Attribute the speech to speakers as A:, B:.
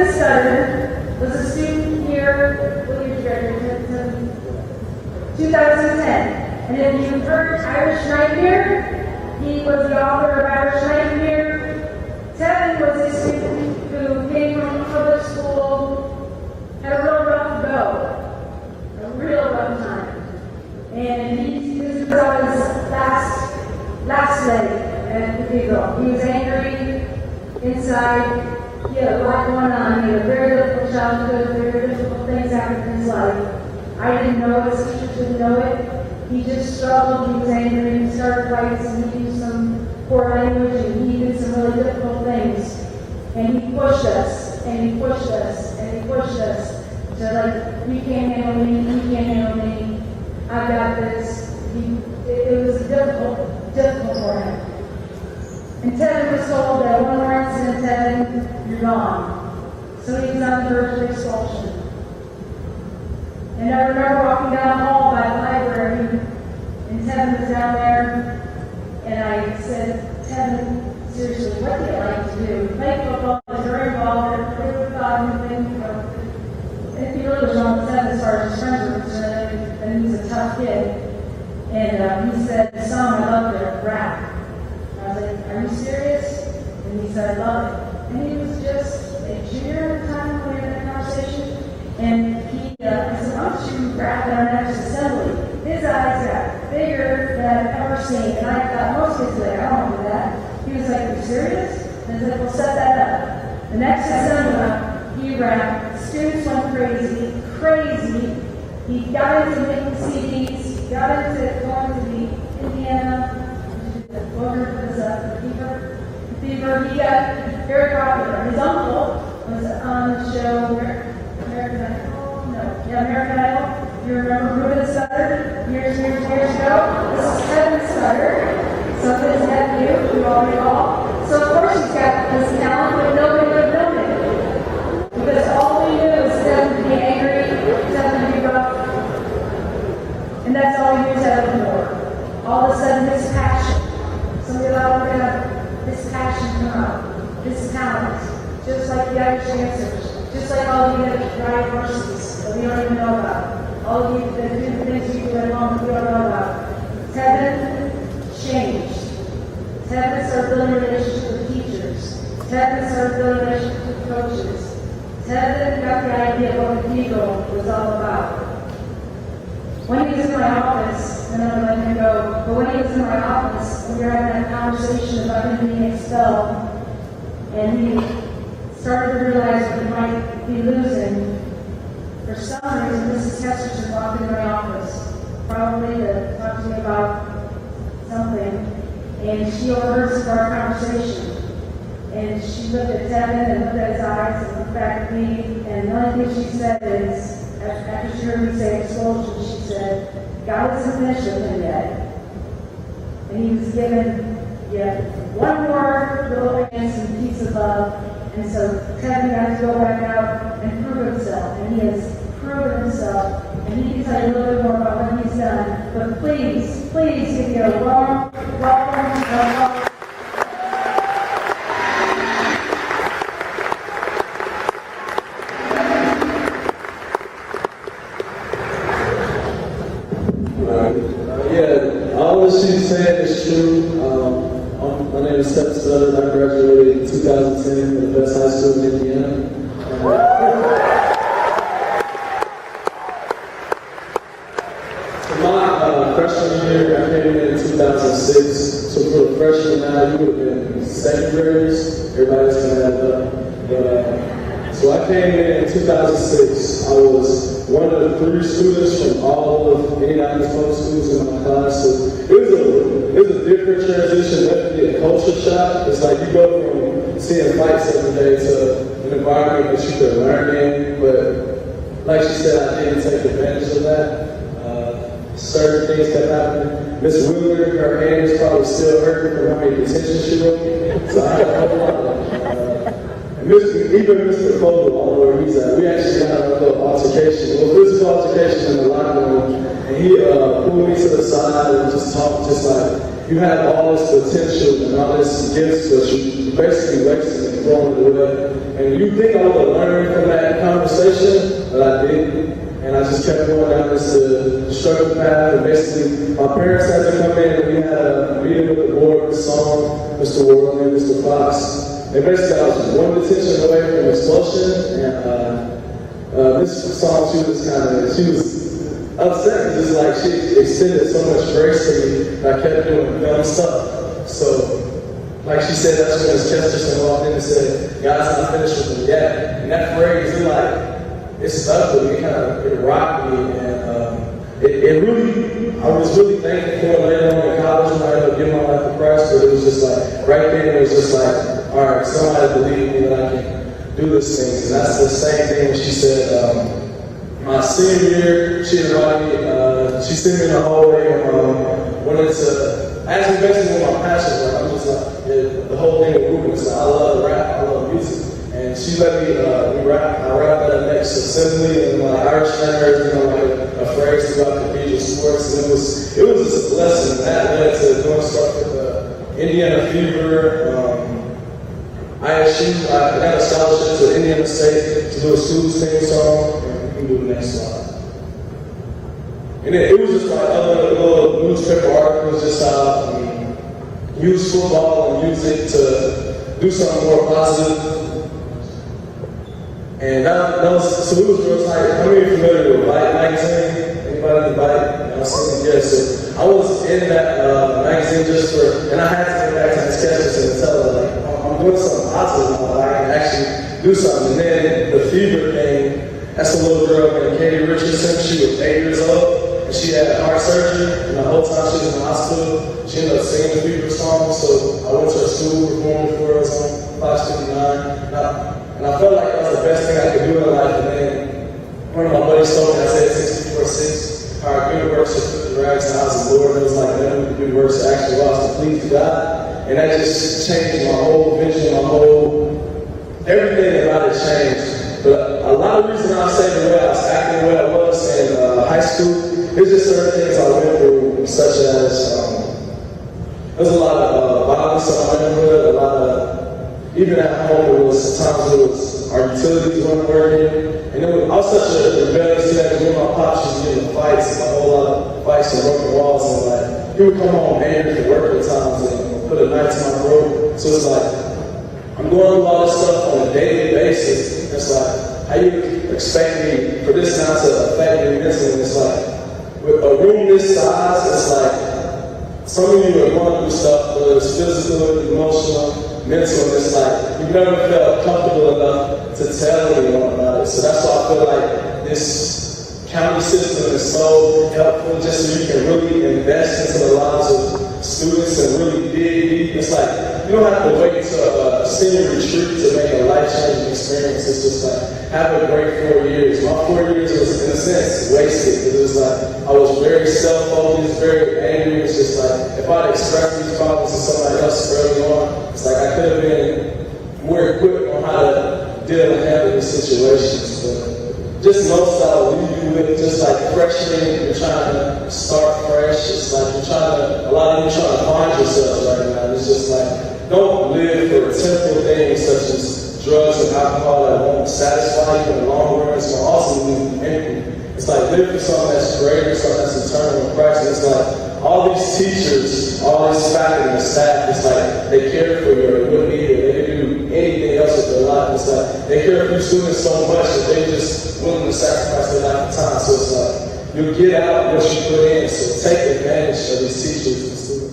A: Tevin Studdard was a student here, what year did you graduate? 2010. And if you've heard Irish Nightmare, he was the author of Irish Nightmare. Tevin was a student who came from public school, had a real rough go, a real rough time. And this was on his last leg at Cathedral. He was angry inside. He had a lot going on. He had a very difficult childhood, very difficult things happened in his life. I didn't know it, his teachers didn't know it. He just struggled, he was angry, he started fights, and he used some poor language, and he did some really difficult things. And he pushed us, and he pushed us, and he pushed us to like, you can't handle me, you can't handle me, I got this. It was difficult for him. And Tevin was told that one more incident, Tevin, you're gone. So he was on the verge of expulsion. And I remember walking down the hall by the library, and Tevin was down there, and I said, Tevin, seriously, what do you like to do? Play football, is very involved, play with God, and he really was wrong with Tevin as far as his friends were concerned, and he's a tough kid. And he said, the song I loved it, rap. I was like, are you serious? And he said, I love it. And he was just a junior at the time when we had that conversation. And I said, why don't you rap at our next assembly? His eyes got bigger than I've ever seen. And I thought, most kids are like, I don't want to do that. He was like, are you serious? And I said, we'll set that up. The next assembly, he rapped. Students went crazy. He got into making CDs. He got into going to the Indiana, Fever. He got very popular. His uncle was on the show, American Idol. You remember Tevin Studdard years ago? This is Tevin Studdard, so his nephew, who all recall. So of course he's got this talent, but nobody would know him. Because all we knew was Tevin to be angry, Tevin to be rough. And that's all he knew out of the war. All of a sudden his passion. Somebody allowed him to have his passion come out. His talent. Just like the Irish dancers. Just like all the ride horses that we don't even know about. All of you that do the things you do at home that we don't know about. Tevin changed. Tevin started building relationships with teachers. Tevin started building relationships with coaches. Tevin got the idea of what Cathedral was all about. When he was in my office, and I'm letting him go, but when he was in my office, we were having that conversation about him being expelled, and he started to realize that he might be losing. For some reason, Mrs. Kesterson walked into my office, probably to talk to me about something, and she overheard our conversation. And she looked at Tevin and looked at his eyes and looked back at me, and the only thing she said is, after she heard me say expulsion, she said, God isn't finished with him yet. And he was given one more little chance and piece of love. And so Tevin got to go back out and prove himself. And he has proven himself. And he can tell you a little bit more about what he's done. But please give me a warm welcome.
B: All that she's saying is true. My name is Tevin Studdard. I graduated in 2010 from the best high school in Indiana. For my freshman year, I came in 2006. So for the freshman now, you would have been second graders. Everybody's going to have that. So I came in 2006. I was one of the 3 students from all of Indianapolis public schools in my class. So it was a different transition, definitely a culture shock. It's like you go from seeing fights every day to an environment that you could learn in. But like she said, I didn't take advantage of that. Certain things kept happening. Miss Wheeler, her hand is probably still hurting from how many detentions she wrote. So I had a whole lot of even Mr. Cole, I don't know where he's at, we actually had a little altercation, a physical altercation in the locker room, and he pulled me to the side and just talked, just like, you have all this potential and all this gifts, but you basically wasting and throwing it away. And you think I would have learned from that conversation, but I didn't. And I just kept going down this struggle path. And basically, my parents had to come in and we had a meeting with the board, the song, Mr. Worley, Mr. Fox. And basically, I was one decision away from expulsion. And this song, she was upset, just like she extended so much grace to me that I kept doing dumb stuff. So, like she said, that's when Ms. Chesterton walked in and said, God's not finished with them yet. And that phrase, it stuck with me, it rocked me, and it really, I was really thankful for it later on in college when I ended up giving my life to Christ, but it was just like, right then it was just like, all right, somebody believe me that I can do this thing. And that's the same thing when she said, my senior year, she invited me, she sent me in the hallway and went into, asked me basically what my passion was. I'm just like, the whole thing with movement. So I love rap, I love music. And she let me, rap. I rapped at the next assembly and my Irish friends, a phrase throughout Cathedral sports. And it was just a blessing. And that led to doing stuff with Indiana Fever, ISU. I got a scholarship to Indiana State to do a schools team song. Do the next slide. And it was just like other little newspaper articles, just how use football and music to do something more positive. And that was, so it was real tight. How many of you familiar with Bite magazine? Anybody in Bite? I've seen it, yes. So I was in that magazine just for, and I had to get back to the sketches and tell her, like, I'm doing something positive, I can actually do something. And then the fever came. That's a little girl named Katie Richardson. She was 8 years old, and she had heart surgery, and the whole time she was in the hospital, she ended up singing the Fever song, so I went to her school, performing for her on 559, and I felt like that was the best thing I could do in life, and then one of my buddies told me, I said 646, all right, good works to put the rags in the house of the Lord, and it was like, that good works to actually was to please God, and that just changed my whole vision, everything about it changed. But a lot of reasons I say the way I was acting, the way I was in high school, there's just certain things I went through, such as there's a lot of violence in my neighborhood, a lot of, even at home, there was times our utilities weren't working, and I was such a rebellious teenager. Me and my pops used to get in fights, a whole lot of fights and broken walls, and like, he would come home angry for work at times and put a knife to my throat. So it's like, I'm going through all this stuff on a daily basis. It's like, how you expect me for this not to affect me mentally? It's like, with a room this size, it's like, some of you are going through stuff, whether it's physical, emotional, mental, and it's like, you've never felt comfortable enough to tell anyone about it. So that's why I feel like this county system is so helpful, just so you can really invest into the lives of students and really dig deep. It's like, you don't have to wait till a senior retreat to make a life-changing experience. It's just like, have a great 4 years. My 4 years was, in a sense, wasted. It was like, I was very self-focused, very angry. It's just like, if I'd expressed these problems to somebody else early on, it's like I could have been more equipped on how to deal and handle these situations. But just know that when you do it, just like freshman, you're trying to start fresh. It's like a lot of you trying to find yourselves right now. It's just like, don't live for temporal things such as drugs and alcohol that won't satisfy you in the long run. It's going to also leave you empty. It's like live for something that's greater, something that's eternal in Christ. And it's like all these teachers, all this faculty and staff, it's like they care for you or wouldn't need it. They can do anything else with their life. It's like they care for students so much that they're just willing to sacrifice their life for time. So it's like you'll get out what you put in. So take advantage of these teachers and students.